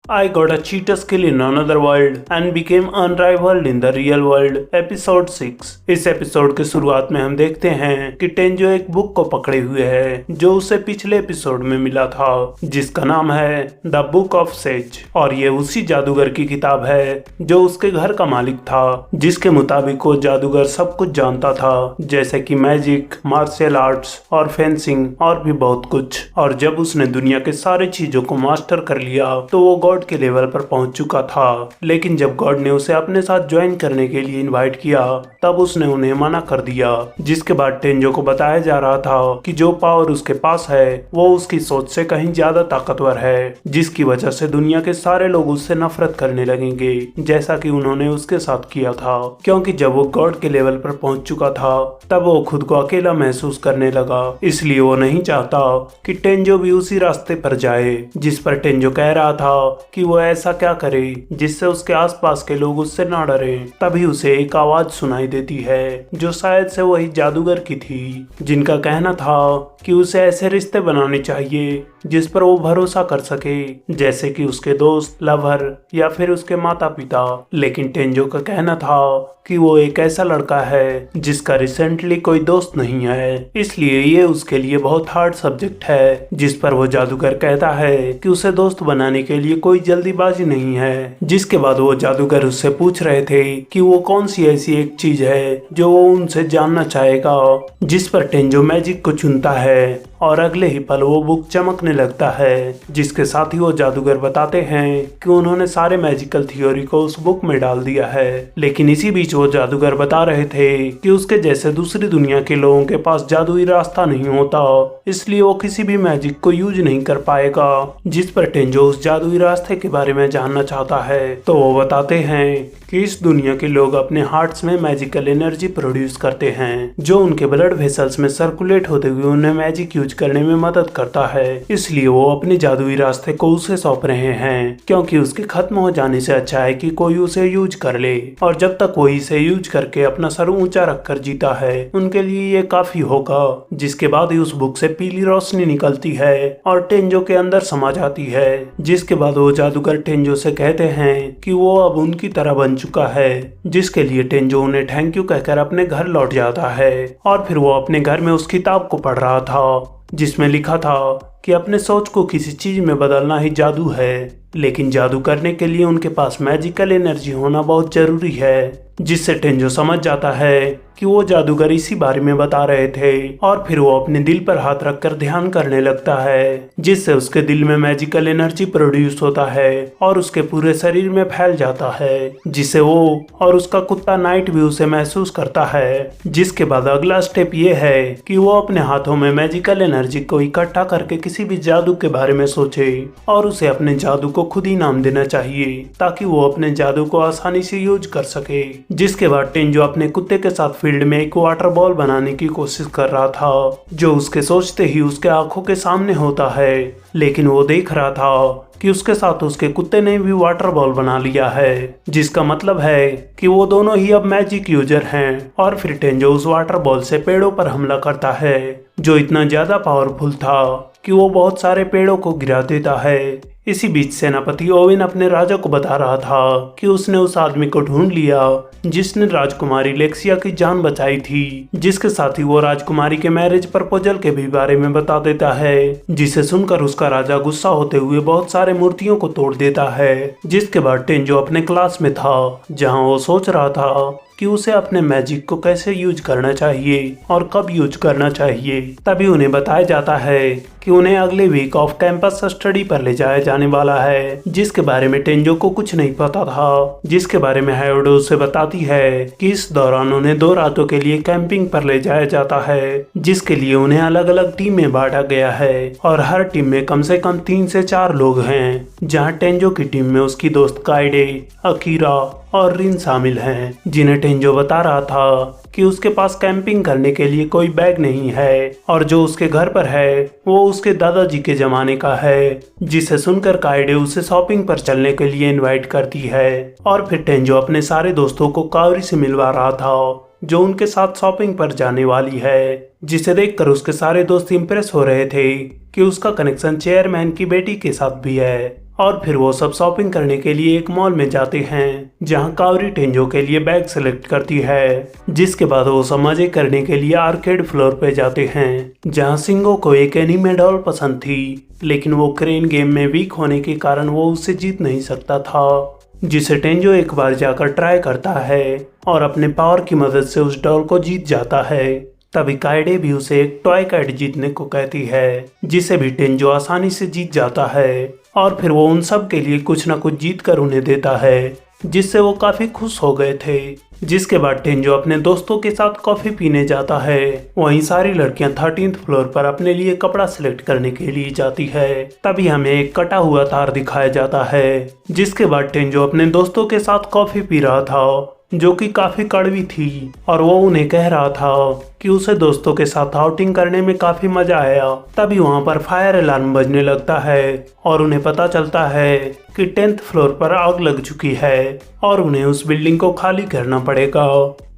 I got a cheetah skill in another world and became unrivaled in the real world. Episode 6। इस episode के शुरुआत में हम देखते हैं कि टेंजो एक बुक को पकड़े हुए है जो उसे पिछले एपिसोड में मिला था, जिसका नाम है द बुक ऑफ सेज। और ये उसी जादूगर की किताब है जो उसके घर का मालिक था, जिसके मुताबिक वो जादूगर सब कुछ जानता था, जैसे कि मैजिक, मार्शल आर्ट्स और फेंसिंग और भी बहुत कुछ। और जब उसने दुनिया के सारे चीजों को मास्टर कर लिया तो वो गॉड के लेवल पर पहुंच चुका था। लेकिन जब गॉड ने उसे अपने साथ ज्वाइन करने के लिए इनवाइट किया तब उसने उन्हें मना कर दिया, जिसके बाद टेंजो को बताया जा रहा था कि जो पावर उसके पास है वो उसकी सोच से कहीं ज्यादा ताकतवर है, जिसकी वजह से दुनिया के सारे लोग उससे नफरत करने लगेंगे, जैसा कि उन्होंने उसके साथ किया था। क्योंकि जब वो गॉड के लेवल पर पहुंच चुका था तब वो खुद को अकेला महसूस करने लगा, इसलिए वो नहीं चाहता कि टेंजो भी उसी रास्ते पर जाए, जिस पर टेंजो कह रहा था कि वो ऐसा क्या करे जिससे उसके आसपास के लोग उससे ना डरें। तभी उसे एक आवाज सुनाई देती है जो शायद से वही जादूगर की थी, जिनका कहना था कि उसे ऐसे रिश्ते बनाने चाहिए जिस पर वो भरोसा कर सके, जैसे कि उसके दोस्त, लवर या फिर उसके माता पिता। लेकिन टेंजो का कहना था कि वो एक ऐसा लड़का है जिसका रिसेंटली कोई दोस्त नहीं है, इसलिए ये उसके लिए बहुत हार्ड सब्जेक्ट है। जिस पर वो जादूगर कहता है कि उसे दोस्त बनाने के लिए कोई जल्दीबाजी नहीं है। जिसके बाद वो जादूगर उससे पूछ रहे थे कि वो कौन सी ऐसी एक चीज है जो वो उनसे जानना चाहेगा, जिस पर टेंजो मैजिक को चुनता है और अगले ही पल वो बुक चमकने लगता है, जिसके साथ ही वो जादूगर बताते हैं कि उन्होंने सारे मैजिकल थ्योरी को उस बुक में डाल दिया है। लेकिन इसी बीच वो जादूगर बता रहे थे कि उसके जैसे दूसरी दुनिया के लोगों के पास जादुई रास्ता नहीं होता, इसलिए वो किसी भी मैजिक को यूज नहीं कर पाएगा। जिस पर टेंजो उस जादुई रास्ते के बारे में जानना चाहता है, तो वो बताते हैं कि इस दुनिया के लोग अपने हार्ट्स में मैजिकल एनर्जी प्रोड्यूस करते हैं, जो उनके ब्लड वेसल्स में सर्कुलेट होते हुए उन्हें मैजिक यूज करने में मदद करता है। इसलिए वो अपने जादुई रास्ते को उसे सौंप रहे हैं, क्योंकि उसके खत्म हो जाने से अच्छा है कि कोई उसे यूज कर ले, और जब तक वो इसे यूज करके अपना सर ऊंचा रखकर जीता है उनके लिए ये काफी होगा। जिसके बाद ही उस बुक से पीली रोशनी निकलती है और टेंजो के अंदर समा जाती है। जिसके बाद वो जादूगर टेंजो से कहते हैं कि वो अब उनकी तरह बन चुका है, जिसके लिए टेंजो उन्हें थैंक यू कहकर अपने घर लौट जाता है। और फिर वो अपने घर में उस किताब को पढ़ रहा था जिसमें लिखा था कि अपने सोच को किसी चीज में बदलना ही जादू है, लेकिन जादू करने के लिए उनके पास मैजिकल एनर्जी होना बहुत जरूरी है। जिससे टेंजो समझ जाता है कि वो जादूगर इसी बारे में बता रहे थे, और फिर वो अपने दिल पर हाथ रखकर ध्यान करने लगता है, जिससे उसके दिल में मैजिकल एनर्जी प्रोड्यूस होता है और उसके पूरे शरीर में फैल जाता है, जिसे वो और उसका कुत्ता नाइट भी उसे महसूस करता है। जिसके बाद अगला स्टेप ये है कि वो अपने हाथों में मैजिकल एनर्जी को इकट्ठा करके किसी भी जादू के बारे में सोचे और उसे अपने जादू को खुद ही नाम देना चाहिए, ताकि वो अपने जादू को आसानी से यूज कर सके। जिसके बाद टेंजो अपने कुत्ते के साथ फील्ड में एक वाटर बॉल बनाने की कोशिश कर रहा था, जो उसके सोचते ही उसके आंखों के सामने होता है। लेकिन वो देख रहा था कि उसके साथ उसके कुत्ते ने भी वाटर बॉल बना लिया है, जिसका मतलब है कि वो दोनों ही अब मैजिक यूजर हैं। और फिर टेंजो उस वाटर बॉल से पेड़ों पर हमला करता है, जो इतना ज्यादा पावरफुल था कि वो बहुत सारे पेड़ों को गिरा देता है। इसी बीच सेनापति ओवेन अपने राजा को बता रहा था कि उसने उस आदमी को ढूंढ लिया जिसने राजकुमारी लेक्सिया की जान बचाई थी, जिसके साथ ही वो राजकुमारी के मैरिज प्रपोजल के भी बारे में बता देता है, जिसे सुनकर उसका राजा गुस्सा होते हुए बहुत सारे मूर्तियों को तोड़ देता है। जिसके बाद टेंजो अपने क्लास में था, जहाँ वो सोच रहा था कि उसे अपने मैजिक को कैसे यूज करना चाहिए और कब यूज करना चाहिए। तभी उन्हें बताया जाता है कि उन्हें अगले वीक ऑफ कैंपस स्टडी पर ले जाया जाने वाला है, जिसके बारे में टेंजो को कुछ नहीं पता था। जिसके बारे में हायोडो उसे बताती है कि इस दौरान उन्हें 2 रातों के लिए कैंपिंग पर ले जाया जाता है, जिसके लिए उन्हें अलग अलग टीम में बांटा गया है और हर टीम में कम से कम 3 से 4 लोग हैं, जहाँ टेंजो की टीम में उसकी दोस्त काइडे, अकीरा और रिन शामिल हैं, जिन्हें टेंजो बता रहा था कि उसके पास कैंपिंग करने के लिए कोई बैग नहीं है और जो उसके घर पर है वो उसके दादाजी के जमाने का है। जिसे सुनकर काइडे उसे शॉपिंग पर चलने के लिए इनवाइट करती है। और फिर टेंजो अपने सारे दोस्तों को कावरी से मिलवा रहा था, जो उनके साथ शॉपिंग पर जाने वाली है, जिसे देखकर उसके सारे दोस्त इम्प्रेस हो रहे थे कि उसका कनेक्शन चेयरमैन की बेटी के साथ भी है। और फिर वो सब शॉपिंग करने के लिए एक मॉल में जाते हैं जहाँ कावरी टेंजो के लिए बैग सेलेक्ट करती है। जिसके बाद वो सब मजे करने के लिए आर्केड फ्लोर पे जाते हैं जहाँ सिंगो को एक एनीमे डॉल पसंद थी, लेकिन वो क्रेन गेम में वीक होने के कारण वो उससे जीत नहीं सकता था, जिसे टेंजो एक बार जाकर ट्राई करता है और अपने पावर की मदद से उस डॉल को जीत जाता है। तभी काइडे भी उसे एक टॉय कैट जीतने को कहती है, जिसे भी टेंजो आसानी से जीत जाता है और फिर वो उन सब के लिए कुछ न कुछ जीत कर उन्हें देता है, जिससे वो काफी खुश हो गए थे। जिसके बाद टेंजो अपने दोस्तों के साथ कॉफी पीने जाता है। वहीं सारी लड़कियां 13th फ्लोर पर अपने लिए कपड़ा सिलेक्ट करने के लिए जाती है। तभी हमें एक कटा हुआ तार दिखाया जाता है। जिसके बाद टेंजो अपने दोस्तों के साथ कॉफी पी रहा था जो कि काफी कड़वी थी और वो उन्हें कह रहा था कि उसे दोस्तों के साथ आउटिंग करने में काफी मजा आया। तभी वहां पर फायर अलार्म बजने लगता है और उन्हें पता चलता है कि 10th फ्लोर पर आग लग चुकी है और उन्हें उस बिल्डिंग को खाली करना पड़ेगा।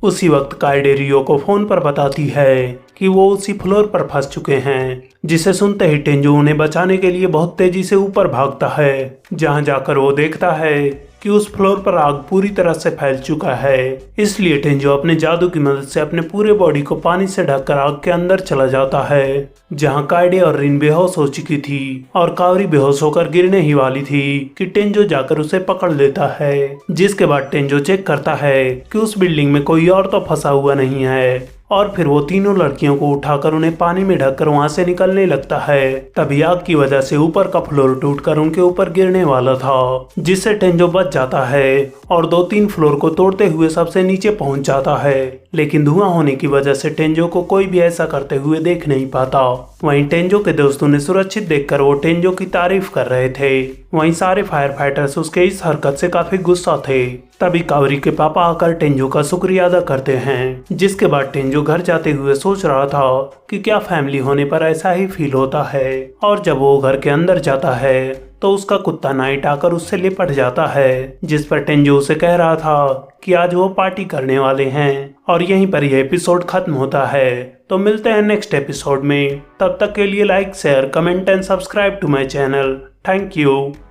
उसी वक्त काइडे रियो को फोन पर बताती है कि वो उसी फ्लोर पर फंस चुके हैं, जिसे सुनते ही टेंजो उन्हें बचाने के लिए बहुत तेजी से ऊपर भागता है। जहां जाकर वो देखता है कि उस फ्लोर पर आग पूरी तरह से फैल चुका है। इसलिए टेंजो अपने जादू की मदद से अपने पूरे बॉडी को पानी से ढककर आग के अंदर चला जाता है, जहां काइडे और रिन बेहोश हो चुकी थी और कावरी बेहोश होकर गिरने ही वाली थी कि टेंजो जाकर उसे पकड़ लेता है। जिसके बाद टेंजो चेक करता है कि उस बिल्डिंग में कोई और तो फंसा हुआ नहीं है और फिर वो तीनों लड़कियों को उठाकर उन्हें पानी में ढककर वहां से निकलने लगता है। तभी आग की वजह से ऊपर का फ्लोर टूटकर उनके ऊपर गिरने वाला था, जिससे टेंजो बच जाता है और 2-3 फ्लोर को तोड़ते हुए सबसे नीचे पहुंच जाता है। लेकिन धुआं होने की वजह से टेंजो को कोई भी ऐसा करते हुए देख नहीं पाता। वहीं टेंजो के दोस्तों ने सुरक्षित देखकर वो टेंजो की तारीफ कर रहे थे। वहीं सारे फायर फाइटर्स उसके इस हरकत से काफी गुस्सा थे। तभी कावरी के पापा आकर टेंजो का शुक्रिया अदा करते हैं। जिसके बाद टेंजो घर जाते हुए सोच रहा था कि क्या फैमिली होने पर ऐसा ही फील होता है। और जब वो घर के अंदर जाता है तो उसका कुत्ता नाइट आकर उससे लिपट जाता है, जिस पर टेंजो उसे कह रहा था कि आज वो पार्टी करने वाले हैं। और यहीं पर यह एपिसोड खत्म होता है। तो मिलते हैं नेक्स्ट एपिसोड में। तब तक के लिए like, share, comment and subscribe to my channel. Thank you.